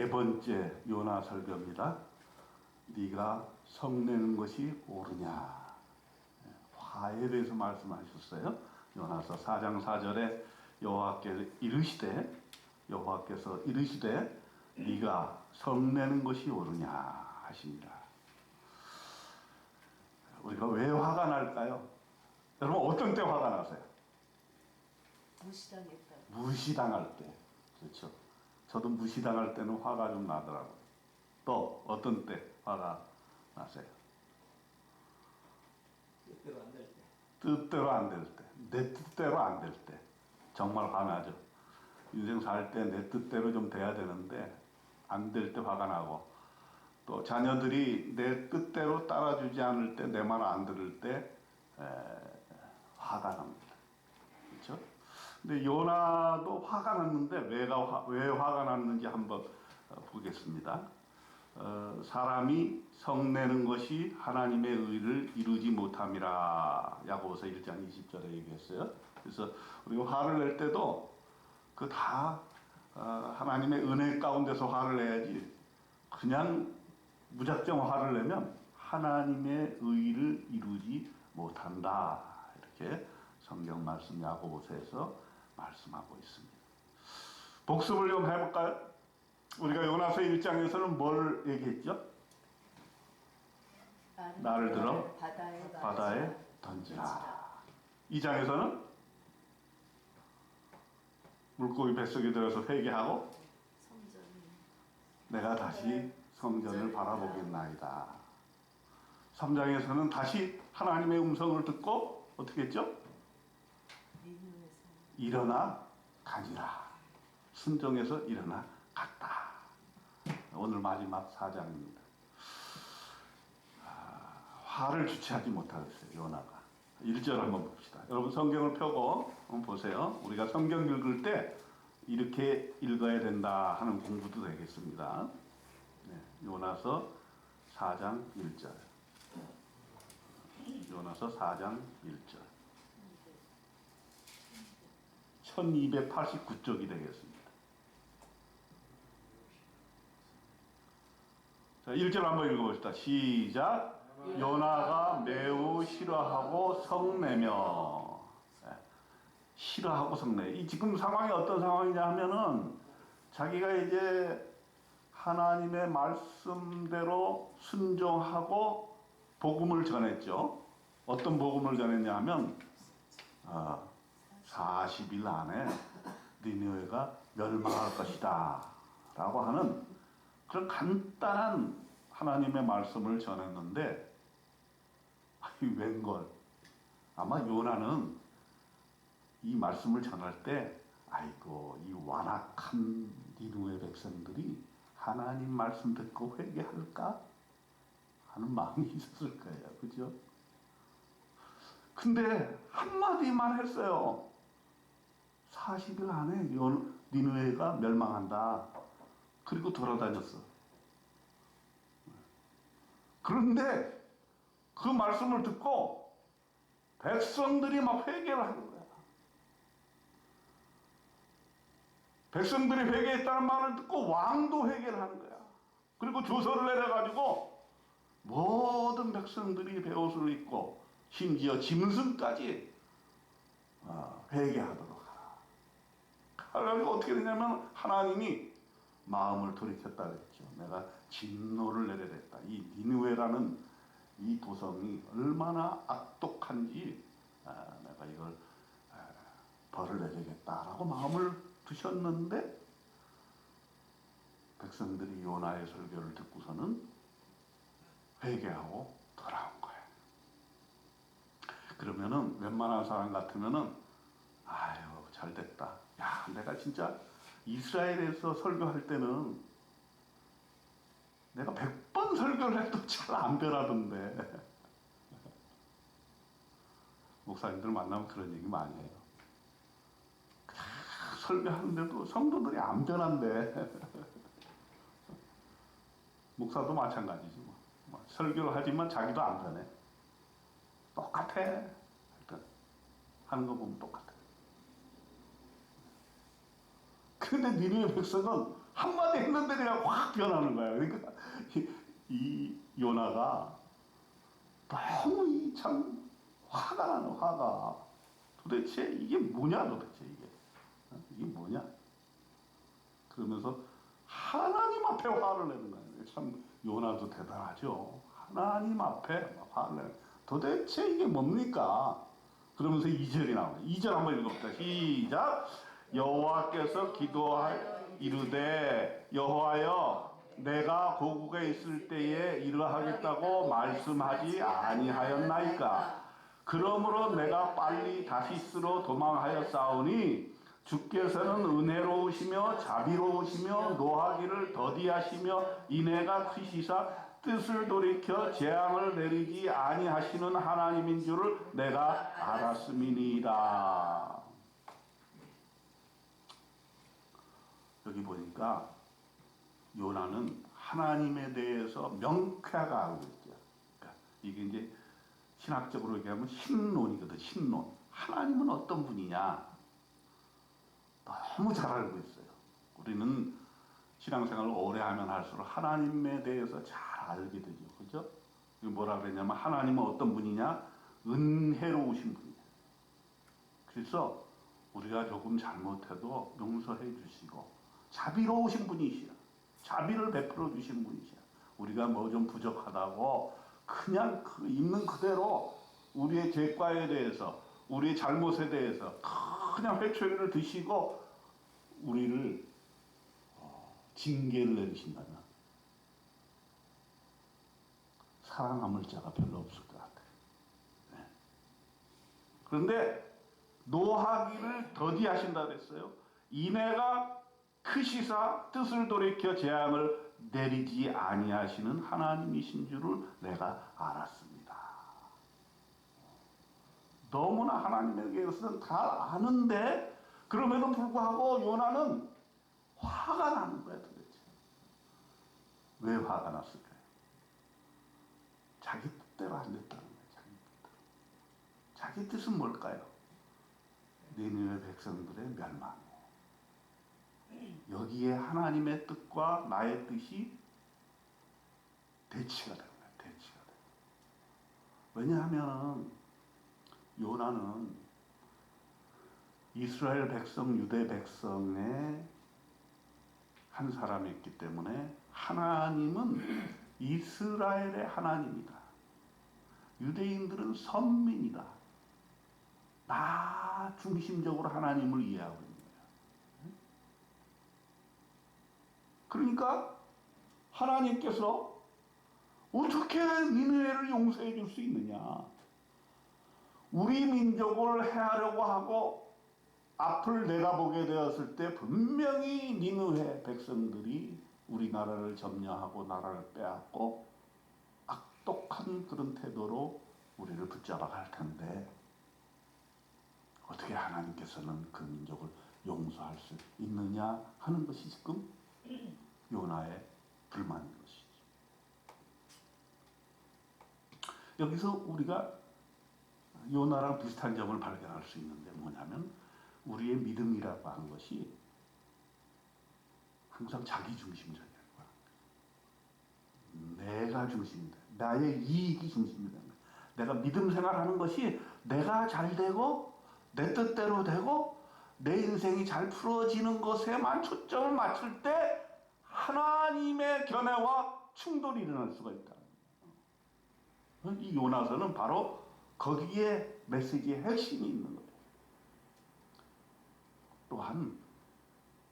네 번째 요나 설교입니다. 네가 성내는 것이 옳으냐. 화에 대해서 말씀하셨어요. 요나서 4장 4절에 여호와께서 이르시되 네가 성내는 것이 옳으냐 하십니다. 우리가 왜 화가 날까요? 여러분 어떤 때 화가 나세요? 무시당할 때. 그렇죠. 저도 무시당할 때는 화가 좀 나더라고요. 또 어떤 때 화가 나세요? 뜻대로 안 될 때. 뜻대로 안 될 때. 내 뜻대로 안 될 때. 정말 화나죠. 인생 살 때 내 뜻대로 좀 돼야 되는데 안 될 때 화가 나고, 또 자녀들이 내 뜻대로 따라주지 않을 때, 내 말 안 들을 때 화가 납니다. 그렇죠? 근데 요나도 화가 났는데 왜 화가 났는지 한번 보겠습니다. 사람이 성내는 것이 하나님의 의를 이루지 못함이라, 야고보서 1장 20절에 얘기했어요. 그래서 우리가 화를 낼 때도 그 다 하나님의 은혜 가운데서 화를 내야지, 그냥 무작정 화를 내면 하나님의 의를 이루지 못한다. 이렇게 성경 말씀 야고보서에서 말씀하고 있습니다. 복습을 좀 해볼까요? 우리가 요나서 1장에서는 뭘 얘기했죠? 나를 들어 바다에 던지라. 2장에서는 물고기 뱃속에 들어서 회개하고 내가 다시 성전을 바라보겠나이다. 3장에서는 다시 하나님의 음성을 듣고 어떻게 했죠? 일어나 가니라. 순종해서 일어나 갔다. 오늘 마지막 4장입니다. 화를 주체하지 못하겠어요, 요나가. 1절 한번 봅시다. 여러분 성경을 펴고 한번 보세요. 우리가 성경 읽을 때 이렇게 읽어야 된다 하는 공부도 되겠습니다. 네, 요나서 4장 1절. 요나서 4장 1절. 1289쪽이 되겠습니다. 자, 1절 한번 읽어봅시다. 시작. 요나가 매우 싫어하고 성내며. 싫어하고 성내. 이 지금 상황이 어떤 상황이냐 하면은, 자기가 이제 하나님의 말씀대로 순종하고 복음을 전했죠. 어떤 복음을 전했냐 하면 40일 안에 니느웨가 멸망할 것이다 라고 하는 그런 간단한 하나님의 말씀을 전했는데, 웬걸, 아마 요나는 이 말씀을 전할 때 아이고 이 완악한 니느웨 백성들이 하나님 말씀 듣고 회개할까 하는 마음이 있었을 거예요. 그죠? 근데 한마디만 했어요. 40일 안에 니느웨가 멸망한다. 그리고 돌아다녔어. 그런데 그 말씀을 듣고 백성들이 막 회개를 하는 거야. 백성들이 회개했다는 말을 듣고 왕도 회개를 하는 거야. 그리고 조서를 내려가지고 모든 백성들이 베옷을 입고 심지어 짐승까지 회개하도록 하라. 그래가지고 어떻게 되냐면 하나님이 마음을 돌이켰다 그랬죠. 내가 진노를 내려냈다. 이 니느웨라는 이 도성이 얼마나 악독한지 내가 이걸 벌을 내리겠다라고 마음을 두셨는데, 백성들이 요나의 설교를 듣고서는 회개하고 돌아온 거예요. 그러면은 웬만한 사람 같으면은 아유 잘됐다. 야 내가 진짜 이스라엘에서 설교할 때는 내가 100번 설교를 해도 잘 안 변하던데. 목사님들 만나면 그런 얘기 많이 해요. 설교하는데도 성도들이 안 변한대. 목사도 마찬가지지 뭐. 설교를 하지만 자기도 안 변해. 똑같아. 하여튼 하는 거 보면 똑같아. 근데 니느웨 백성은 한마디 했는데 그냥 확 변하는 거야. 그러니까 이 요나가 너무 이 참 화가 나는 화가 도대체 이게 뭐냐 도대체 이게 뭐냐 그러면서 하나님 앞에 화를 내는 거예요. 참 요나도 대단하죠. 하나님 앞에 화를 내는 도대체 이게 뭡니까? 그러면서 2절이 나와요. 2절 한번 읽어봅시다. 시작. 여호와께서 기도하여 이르되 여호와여 내가 고국에 있을 때에 이러하겠다고 말씀하지 아니하였나이까. 그러므로 내가 빨리 다시스로 도망하였사오니 주께서는 은혜로우시며 자비로우시며 노하기를 더디하시며 인애가 크시사 뜻을 돌이켜 재앙을 내리지 아니하시는 하나님인 줄을 내가 알았음이니이다. 여기 보니까 요나는 하나님에 대해서 명쾌하게 알고 있죠. 그러니까 이게 이제 신학적으로 얘기하면 신론이거든. 신론. 하나님은 어떤 분이냐 너무 잘 알고 있어요. 우리는 신앙생활을 오래 하면 할수록 하나님에 대해서 잘 알게 되죠. 그죠? 뭐라 그랬냐면 하나님은 어떤 분이냐? 은혜로우신 분이에요. 그래서 우리가 조금 잘못해도 용서해 주시고 자비로우신 분이시야. 자비를 베풀어 주신 분이시야. 우리가 뭐 좀 부족하다고 그냥 있는 그대로 우리의 죄과에 대해서 우리의 잘못에 대해서 그냥 회초리를 드시고 우리를 징계를 내리신다면 사랑함을 자가 별로 없을 것 같아요. 네. 그런데 노하기를 더디하신다 그랬어요. 인애가 크시사 뜻을 돌이켜 재앙을 내리지 아니하시는 하나님이신 줄을 내가 알았습니다. 너무나 하나님에 대해서는 다 아는데 그럼에도 불구하고 요나는 화가 나는 거야 도대체. 왜 화가 났을까요? 자기 뜻대로 안 됐다는 거야. 자기 뜻대로. 자기 뜻은 뭘까요? 니느웨 백성들의 멸망. 여기에 하나님의 뜻과 나의 뜻이 대치가 되는 거야. 대치가 되는 거야. 왜냐하면 요나는 이스라엘 백성, 유대 백성의 한 사람이었기 때문에 하나님은 이스라엘의 하나님이다. 유대인들은 선민이다. 나 중심적으로 하나님을 이해하고 있는 거야. 그러니까 하나님께서 어떻게 니느웨를 용서해 줄 수 있느냐. 우리 민족을 해하려고 하고 앞을 내다보게 되었을 때 분명히 니느웨 백성들이 우리나라를 점령하고 나라를 빼앗고 악독한 그런 태도로 우리를 붙잡아 갈 텐데 어떻게 하나님께서는 그 민족을 용서할 수 있느냐 하는 것이 지금 요나의 불만인 것이죠. 여기서 우리가 요나랑 비슷한 점을 발견할 수 있는데 뭐냐면 우리의 믿음이라고 하는 것이 항상 자기 중심적인 거야. 내가 중심이다. 나의 이익이 중심이다. 내가 믿음 생활하는 것이 내가 잘 되고 내 뜻대로 되고 내 인생이 잘 풀어지는 것에만 초점을 맞출 때 하나님의 견해와 충돌이 일어날 수가 있다. 이 요나서는 바로 거기에 메시지의 핵심이 있는 거예요. 또한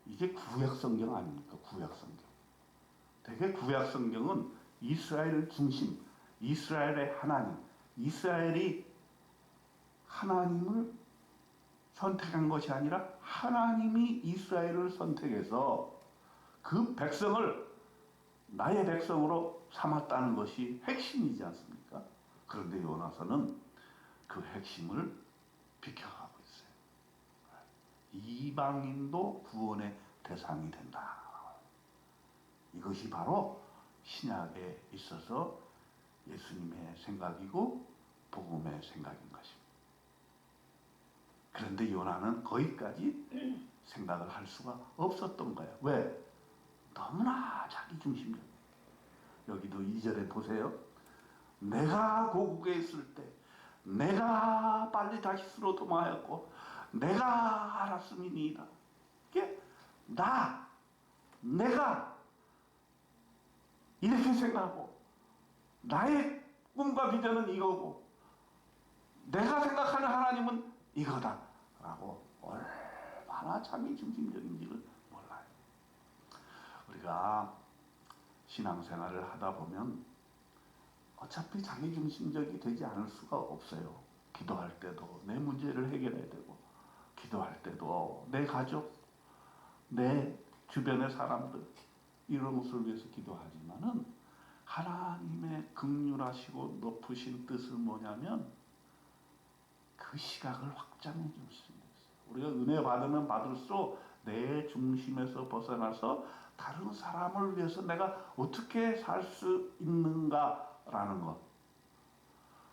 이게 구약성경 아닙니까? 구약성경. 되게 구약성경은 이스라엘 중심, 이스라엘의 하나님, 이스라엘이 하나님을 선택한 것이 아니라 하나님이 이스라엘을 선택해서 그 백성을 나의 백성으로 삼았다는 것이 핵심이지 않습니까? 그런데 요나서는 그 핵심을 비켜가고 있어요. 이방인도 구원의 대상이 된다. 이것이 바로 신약에 있어서 예수님의 생각이고 복음의 생각인 것입니다. 그런데 요나는 거기까지 생각을 할 수가 없었던 거야. 왜? 너무나 자기중심적. 여기도 2절에 보세요. 내가 고국에 있을 때 내가 빨리 다시스로 도망하였고 내가 알았음이니이다. 이게 내가 이렇게 생각하고 나의 꿈과 비전은 이거고 내가 생각하는 하나님은 이거다 라고 얼마나 자기중심적인지를 몰라요. 우리가 신앙생활을 하다 보면 어차피 자기중심적이 되지 않을 수가 없어요. 기도할 때도 내 문제를 해결해야 되고 기도할 때도 내 가족, 내 주변의 사람들 이런 것을 위해서 기도하지만은 하나님의 긍휼하시고 높으신 뜻은 뭐냐면 그 시각을 확장해 줄 수 있어요. 우리가 은혜 받으면 받을수록 내 중심에서 벗어나서 다른 사람을 위해서 내가 어떻게 살 수 있는가라는 것.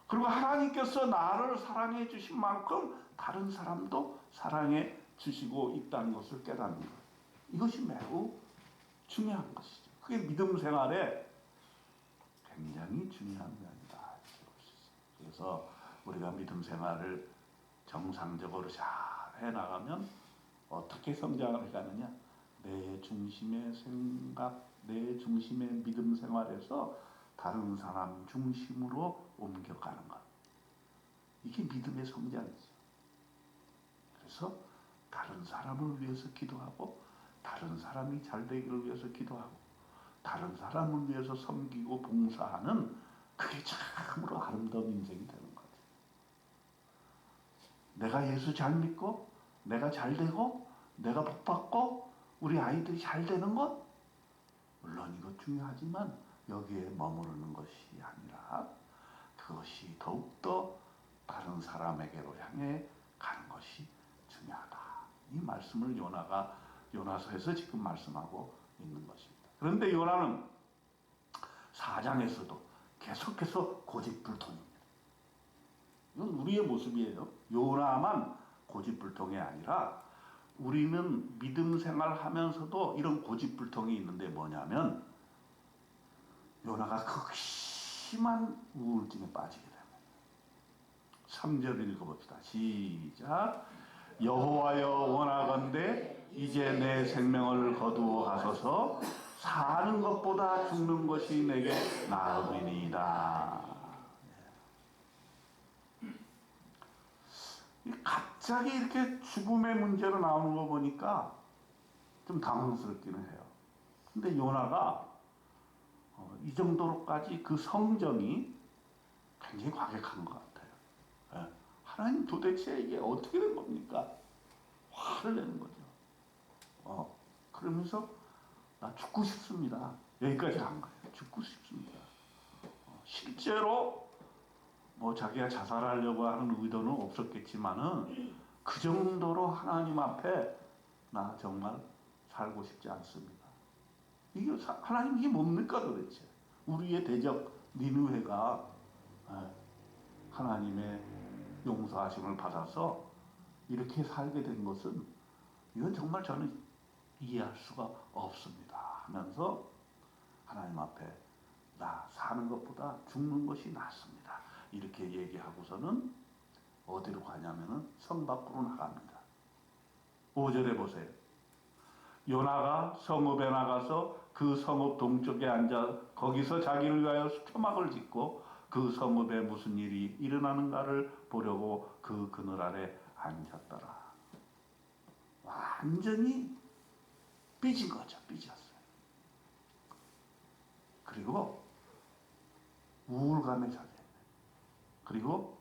그리고 하나님께서 나를 사랑해 주신 만큼 다른 사람도 사랑해 주시고 있다는 것을 깨닫는 것. 이것이 매우 중요한 것이죠. 그게 믿음 생활에 굉장히 중요한 면이다. 그래서 우리가 믿음 생활을 정상적으로 잘 해나가면 어떻게 성장을 해가느냐? 내 중심의 생각, 내 중심의 믿음 생활에서 다른 사람 중심으로 옮겨가는 것. 이게 믿음의 성장이죠. 그래서 다른 사람을 위해서 기도하고 다른 사람이 잘 되기를 위해서 기도하고 다른 사람을 위해서 섬기고 봉사하는 그게 참으로 아름다운 인생이 되는 거죠. 내가 예수 잘 믿고 내가 잘 되고 내가 복받고 우리 아이들이 잘 되는 것 물론 이것 중요하지만 여기에 머무르는 것이 아니라 그것이 더욱더 다른 사람에게로 향해 가는 것이 중요하다. 이 말씀을 요나서에서 지금 말씀하고 있는 것입니다. 그런데 요나는 4장에서도 계속해서 고집불통입니다. 이건 우리의 모습이에요. 요나만 고집불통이 아니라 우리는 믿음 생활하면서도 이런 고집불통이 있는데 뭐냐면 요나가 극심한 우울증에 빠지게 됩니다. 3절을 읽어봅시다. 시작. 여호와여 원하건대 이제 내 생명을 거두어 가소서 사는 것보다 죽는 것이 내게 나음이니이다. 갑자기 이렇게 죽음의 문제로 나오는 거 보니까 좀 당황스럽기는 해요. 근데 요나가 이 정도로까지 그 성정이 굉장히 과격한 것 같아요. 하나님 도대체 이게 어떻게 된 겁니까? 화를 내는 거죠. 그러면서 나 죽고 싶습니다. 여기까지 간 거예요. 죽고 싶습니다. 실제로 뭐 자기가 자살하려고 하는 의도는 없었겠지만은 그 정도로 하나님 앞에 나 정말 살고 싶지 않습니다. 이게 하나님 이게 뭡니까 도대체? 우리의 대적 니느웨가 하나님의 용서하심을 받아서 이렇게 살게 된 것은 이건 정말 저는 이해할 수가 없습니다 하면서 하나님 앞에 나 사는 것보다 죽는 것이 낫습니다 이렇게 얘기하고서는 어디로 가냐면은 성 밖으로 나갑니다. 5절에 보세요. 요나가 성읍에 나가서 그 성읍 동쪽에 앉아 거기서 자기를 위하여 수표막을 짓고 그 성읍에 무슨 일이 일어나는가를 보려고 그 그늘 아래 앉았더라. 완전히 삐진 거죠. 삐졌어요. 그리고 우울감에 차게. 그리고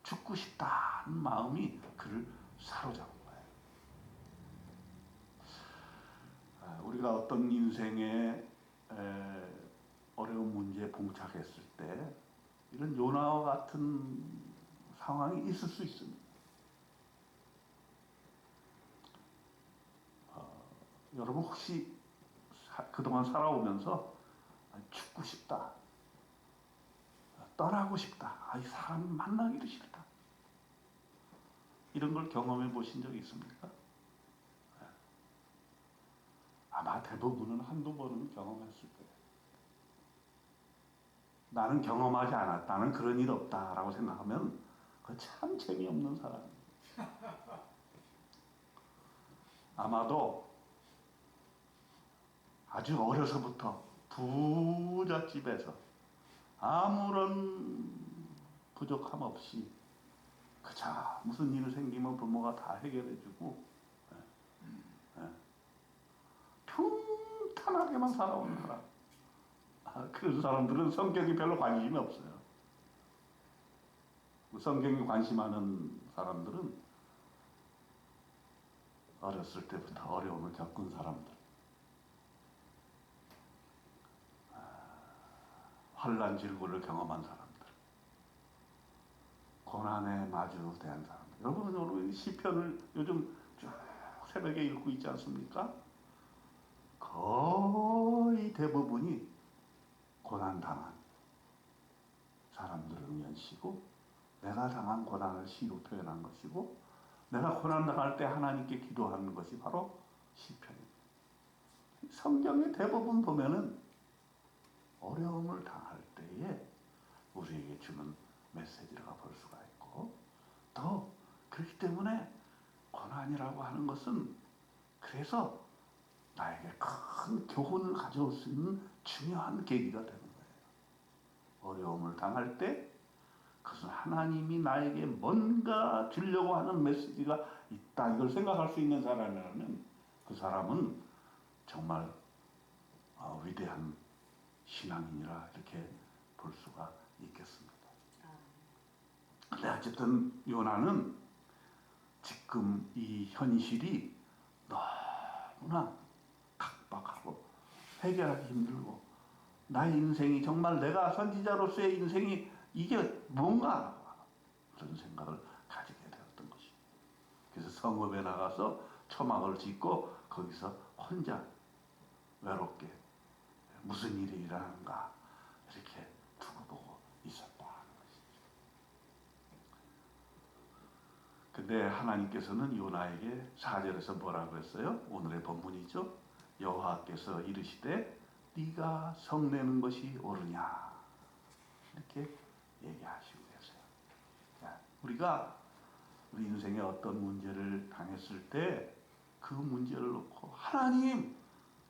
죽고 싶다는 마음이 그를 사로잡은 거예요. 우리가 어떤 인생의 어려운 문제에 봉착했을 때 이런 요나와 같은 상황이 있을 수 있습니다. 여러분 혹시 그동안 살아오면서 죽고 싶다, 떠나고 싶다, 이 사람 만나기도 싫다 이런 걸 경험해 보신 적이 있습니까? 아마 대부분은 한두 번은 경험했을 거예요. 나는 경험하지 않았다. 나는 그런 일 없다라고 생각하면 그 참 재미없는 사람이에요. 아마도 아주 어려서부터 부잣집에서 아무런 부족함 없이 그저 무슨 일 생기면 부모가 다 해결해주고 평탄하게만 살아온 사람. 그런 사람들은 성경이 별로 관심이 없어요. 성경에 관심하는 사람들은 어렸을 때부터 어려움을 겪은 사람들, 환난 질고를 경험한 사람들, 고난에 마주대한 사람들. 여러분 시편을 요즘 쭉 새벽에 읽고 있지 않습니까? 거의 대부분이 고난당한 사람들을 위한 시고, 내가 당한 고난을 시로 표현한 것이고, 내가 고난당할 때 하나님께 기도하는 것이 바로 시편입니다. 성경의 대부분 보면은 어려움을 당할 때에 우리에게 주는 메시지라고 볼 수가 있고, 또 그렇기 때문에 고난이라고 하는 것은 그래서 나에게 큰 교훈을 가져올 수 있는 중요한 계기가 되는 거예요. 어려움을 당할 때 그것은 하나님이 나에게 뭔가 주려고 하는 메시지가 있다, 이걸 생각할 수 있는 사람이라면 그 사람은 정말 위대한 신앙인이라 이렇게 볼 수가 있겠습니다. 근데 어쨌든 요나는 지금 이 현실이 너무나 각박하고 해결하기 힘들고, 나의 인생이 정말 내가 선지자로서의 인생이 이게 뭔가 그런 생각을 가지게 되었던 것입니다. 그래서 성읍에 나가서 초막을 짓고 거기서 혼자 외롭게 무슨 일이 일어나는가 이렇게 두고 보고 있었다 하는 것이죠. 근데 하나님께서는 요나에게 4절에서 뭐라고 했어요? 오늘의 본문이죠. 여호와께서 이르시되 네가 성내는 것이 옳으냐, 이렇게 얘기하시고 계세요. 자, 우리가 우리 인생에 어떤 문제를 당했을 때 그 문제를 놓고 하나님,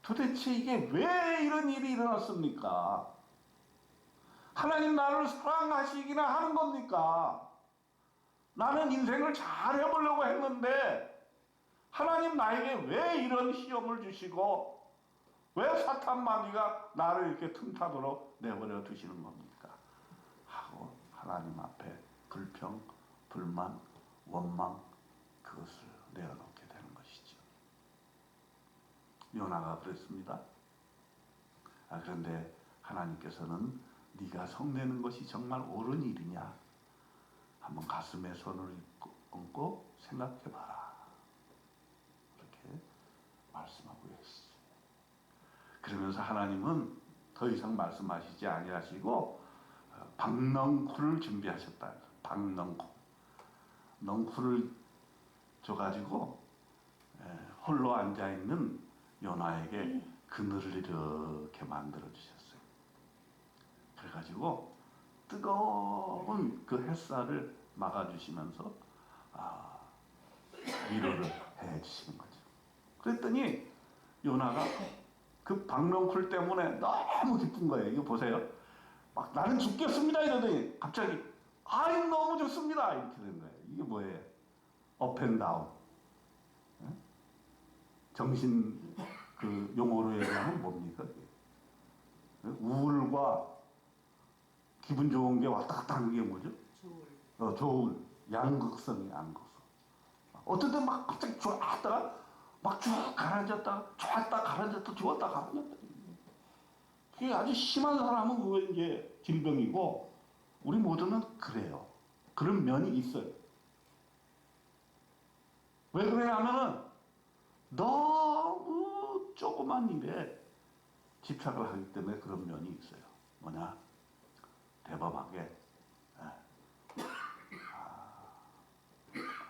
도대체 이게 왜 이런 일이 일어났습니까? 하나님 나를 사랑하시기나 하는 겁니까? 나는 인생을 잘 해보려고 했는데 하나님 나에게 왜 이런 시험을 주시고 왜 사탄 마귀가 나를 이렇게 틈타도록 내버려 두시는 겁니까? 하고 하나님 앞에 불평, 불만, 원망, 그것을 내어놓게 되는 것이죠. 요나가 그랬습니다. 그런데 하나님께서는 네가 성내는 것이 정말 옳은 일이냐, 한번 가슴에 손을 얹고 생각해봐라, 이렇게 말씀하고 계시죠. 그러면서 하나님은 더 이상 말씀하시지 아니하시고 박넝쿨을 준비하셨다. 박넝쿨, 넝쿨을 줘가지고 홀로 앉아있는 요나에게 그늘을 이렇게 만들어 주셨어요. 그래가지고 뜨거운 그 햇살을 막아주시면서 위로를 해주시는 거죠. 그랬더니 요나가 그 박넝쿨 때문에 너무 기쁜 거예요. 이거 보세요. 막 나는 죽겠습니다 이러더니 갑자기 아이 너무 좋습니다 이렇게 된 거예요. 이게 뭐예요? 업앤다운. 정신 그 용어로 얘기하면 뭡니까? 우울과 기분 좋은 게 왔다 갔다 하는 게 뭐죠? 조울. 조울. 양극성이 양극성. 어떤 때 막 갑자기 좋았다가 막 쭉 가라앉았다가 좋았다 가라앉았다 좋았다 가라앉았다. 그게 아주 심한 사람은 그거 이제 질병이고, 우리 모두는 그래요. 그런 면이 있어요. 왜 그러냐면은 너무 조그만 일에 집착을 하기 때문에 그런 면이 있어요. 뭐냐? 대범하게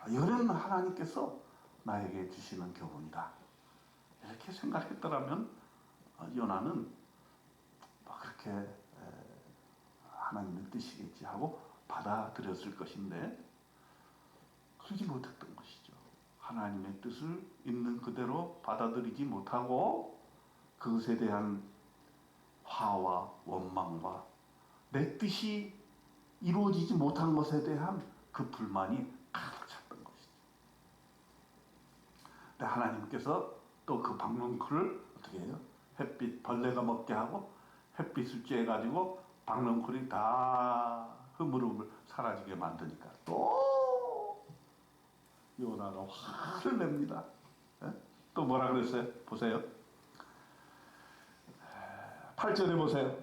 이거는 하나님께서 나에게 주시는 교훈이다. 이렇게 생각했더라면 요나는 그렇게 하나님의 뜻이겠지 하고 받아들였을 것인데 그러지 못했던 것이죠. 하나님의 뜻을 있는 그대로 받아들이지 못하고 그것에 대한 화와 원망과 내 뜻이 이루어지지 못한 것에 대한 그 불만이 가득 찼던 것이죠. 근데 하나님께서 또 그 박넝쿨을 어떻게 해요? 햇빛, 벌레가 먹게 하고 햇빛을 쬐가지고 박넝쿨이 다 흐물흐물 사라지게 만드니까 또 요나가 화를 냅니다. 또 뭐라 그랬어요? 보세요. 8절에 보세요.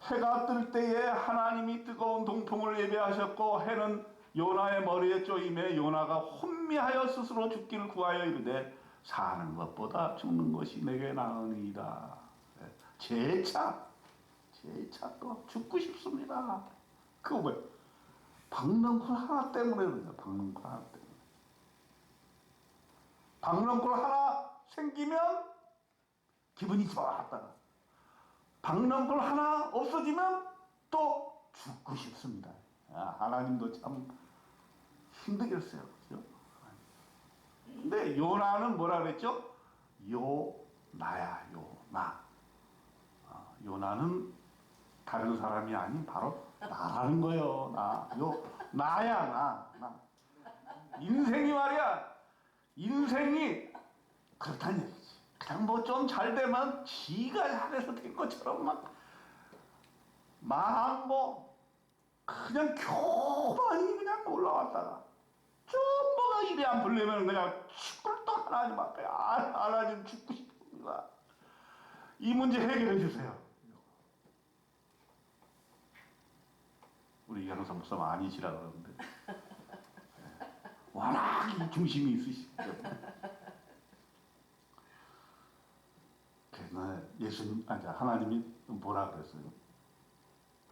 해가 뜰 때에 하나님이 뜨거운 동풍을 예배하셨고 해는 요나의 머리에 쪼임에 요나가 혼미하여 스스로 죽기를 구하여 이르되 사는 것보다 죽는 것이 내게 나으니이다. 재차 또 죽고 싶습니다. 그거 뭐예요? 박넝쿨 하나 때문에 그러죠. 박넝쿨 하나 때문에. 박넝쿨 하나 생기면 기분이 좋았다가 박넝쿨 하나 없어지면 또 죽고 싶습니다. 하나님도 참 힘들겠어요. 그죠? 근데 요나는 뭐라 그랬죠? 요나야, 요나. 요나는 다른 사람이 아닌 바로 나라는 거예요. 나야, 나. 인생이 말이야. 인생이 그렇다는 얘기지. 그냥 뭐 좀 잘 되면 지가 잘해서 된 것처럼 막 그냥 교만이 그냥 올라왔다가 좀 뭐가 입에 안 풀리면 그냥 죽을 또 하나님 앞에 하나님 죽고 싶습니다. 이 문제 해결해 주세요. 우리 이현성 목사 아니시라 그러는데 워낙 이 중심이 있으시기 때문에 하나님이 뭐라 그랬어요?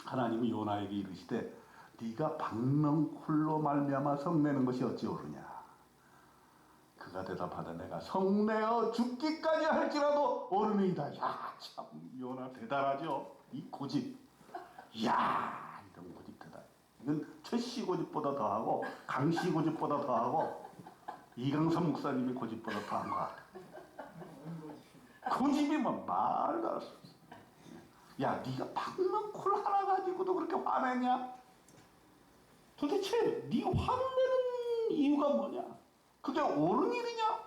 하나님이 요나에게 이르시되 네가 박넝쿨로 말미암아 성내는 것이 어찌 옳으냐. 그가 대답하되 내가 성내어 죽기까지 할지라도 옳으니이다. 야, 참 요나 대단하죠. 이 고집. 이야, 이런 고집 대단. 이건 최씨 고집보다 더하고 강씨 고집보다 더하고 이강선 목사님의 고집보다 더한 것 같아. 고집이 뭐 말도 할 수 없어. 야, 네가 박넝쿨 하나 가지고도 그렇게 화내냐? 도대체 네가 화내는 이유가 뭐냐? 그게 옳은 일이냐?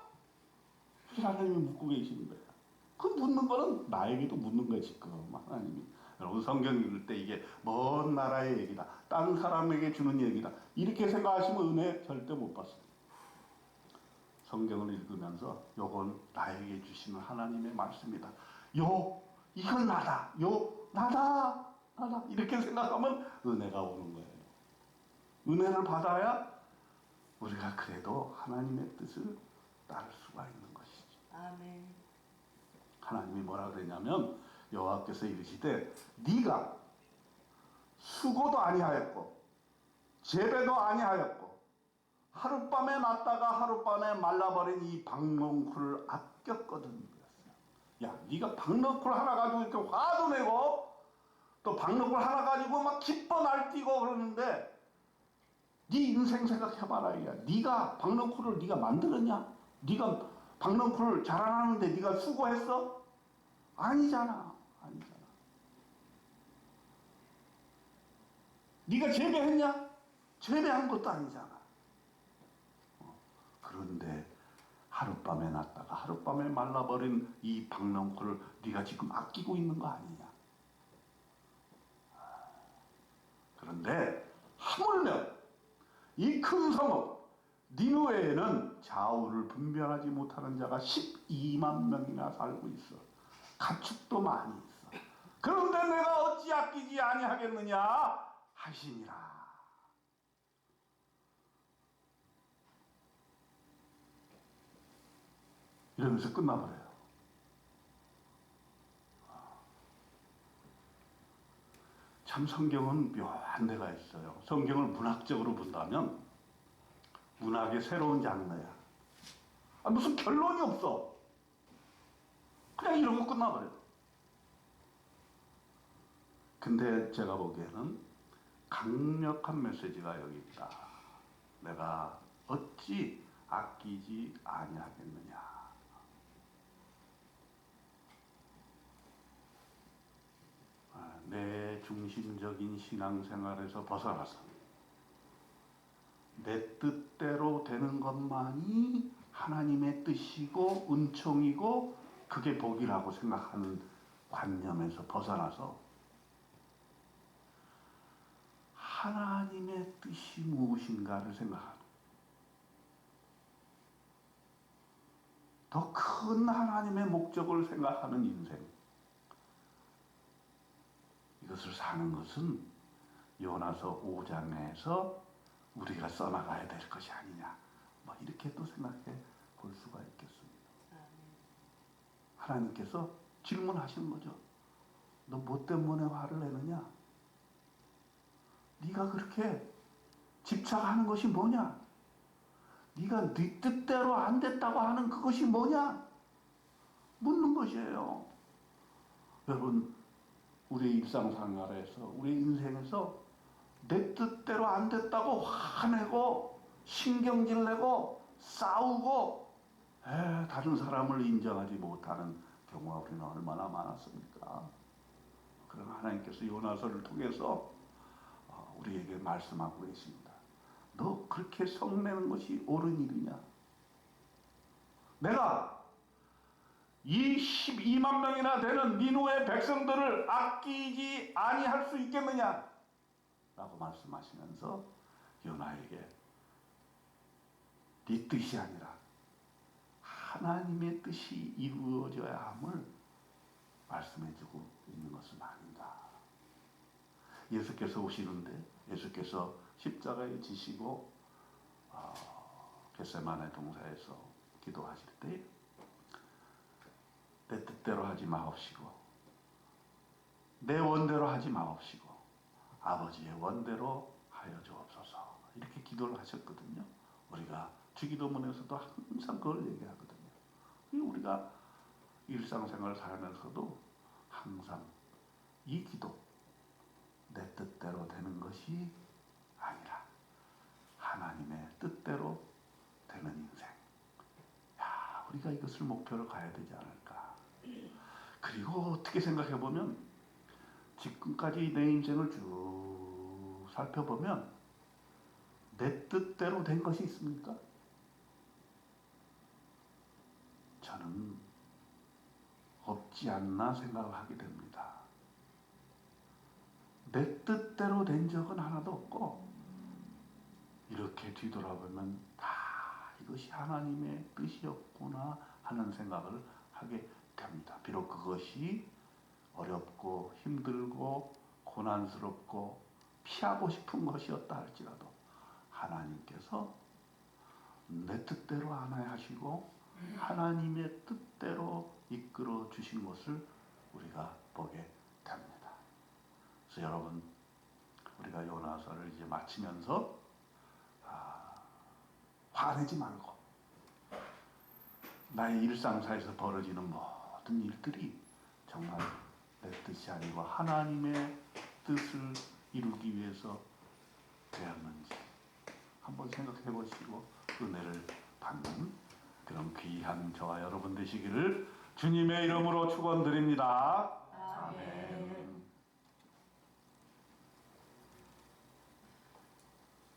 하나님이 묻고 계시는 거야. 그 묻는 거는 나에게도 묻는 거야 지금 하나님이. 여러분 성경 읽을 때 이게 먼 나라의 얘기다. 다른 사람에게 주는 얘기다. 이렇게 생각하시면 은혜 절대 못 받습니다. 성경을 읽으면서 요건 나에게 주시는 하나님의 말씀이다. 이건 나다. 나다. 이렇게 생각하면 은혜가 오는 거예요. 은혜를 받아야 우리가 그래도 하나님의 뜻을 따를 수가 있는 것이죠. 아멘. 하나님이 뭐라 그랬냐면 여호와께서 이르시되 네가 수고도 아니하였고 재배도 아니하였고 하룻밤에 났다가 하룻밤에 말라버린 이 박넝쿨을 아꼈거든. 야, 네가 박넝쿨 하나 가지고 이렇게 화도 내고 또 박넝쿨 하나 가지고 막 기뻐 날뛰고 그러는데 네 인생 생각해봐라. 이게 네가 박넝쿨을 네가 만들었냐? 네가 박넝쿨을 자라나는데 네가 수고했어? 아니잖아. 네가 재배했냐? 재배한 것도 아니잖아. 그런데 하룻밤에 났다가 하룻밤에 말라버린 이 박넝쿨을 네가 지금 아끼고 있는 거 아니냐? 그런데 하물며 이 큰 성읍 니느웨에는 좌우를 분별하지 못하는 자가 12만 명이나 살고 있어. 가축도 많이 있어. 그런데 내가 어찌 아끼지 아니하겠느냐 하시니라. 이러면서 끝나버려요. 참 성경은 묘한 데가 있어요. 성경을 문학적으로 본다면 문학의 새로운 장르야. 무슨 결론이 없어. 그냥 이러고 끝나버려요. 근데 제가 보기에는 강력한 메시지가 여기 있다. 내가 어찌 아끼지 아니하겠느냐. 내 중심적인 신앙생활에서 벗어나서 내 뜻대로 되는 것만이 하나님의 뜻이고 은총이고 그게 복이라고 생각하는 관념에서 벗어나서 하나님의 뜻이 무엇인가를 생각하는, 더 큰 하나님의 목적을 생각하는 인생, 이것을 사는 것은 요나서 5장에서 우리가 써나가야 될 것이 아니냐, 뭐 이렇게 또 생각해 볼 수가 있겠습니다. 하나님께서 질문하시는 거죠. 너 뭐 때문에 화를 내느냐? 네가 그렇게 집착하는 것이 뭐냐? 네가 네 뜻대로 안 됐다고 하는 그것이 뭐냐? 묻는 것이에요. 여러분, 우리 일상생활에서, 우리 인생에서 내 뜻대로 안 됐다고 화내고 신경질 내고 싸우고 다른 사람을 인정하지 못하는 경우가 우리는 얼마나 많았습니까? 그러나 하나님께서 요나서를 통해서 우리에게 말씀하고 계십니다. 너 그렇게 성내는 것이 옳은 일이냐? 내가 이 12만 명이나 되는 니누의 백성들을 아끼지 아니할 수 있겠느냐? 라고 말씀하시면서 요나에게 네 뜻이 아니라 하나님의 뜻이 이루어져야 함을 말씀해주고 있는 것은 아닌가. 예수께서 오시는데 예수께서 십자가에 지시고 겟세마네 동산에서 기도하실 때 내 뜻대로 하지 마옵시고 내 원대로 하지 마옵시고 아버지의 원대로 하여 주옵소서, 이렇게 기도를 하셨거든요. 우리가 주기도문에서도 항상 그걸 얘기하거든요. 우리가 일상생활 살면서도 항상 이 기도, 내 뜻대로 되는 것이 아니라 하나님의 뜻대로 되는 인생. 야, 우리가 이것을 목표로 가야 되지 않을까. 그리고 어떻게 생각해 보면 지금까지 내 인생을 쭉 살펴보면 내 뜻대로 된 것이 있습니까? 저는 없지 않나 생각을 하게 됩니다. 내 뜻대로 된 적은 하나도 없고 이렇게 뒤돌아보면 다 이것이 하나님의 뜻이었구나 하는 생각을 하게 됩니다. 비록 그것이 어렵고 힘들고 고난스럽고 피하고 싶은 것이었다 할지라도 하나님께서 내 뜻대로 하나야 하시고 하나님의 뜻대로 이끌어 주신 것을 우리가 보게 됩니다. 그래서 여러분, 우리가 요나서를 이제 마치면서 화내지 말고 나의 일상사에서 벌어지는 모든 일들이 정말 내 뜻이 아니고 하나님의 뜻을 이루기 위해서 되었는지 한번 생각해 보시고 은혜를 받는 그런 귀한 저와 여러분 되시기를 주님의 이름으로 축원드립니다. 아멘.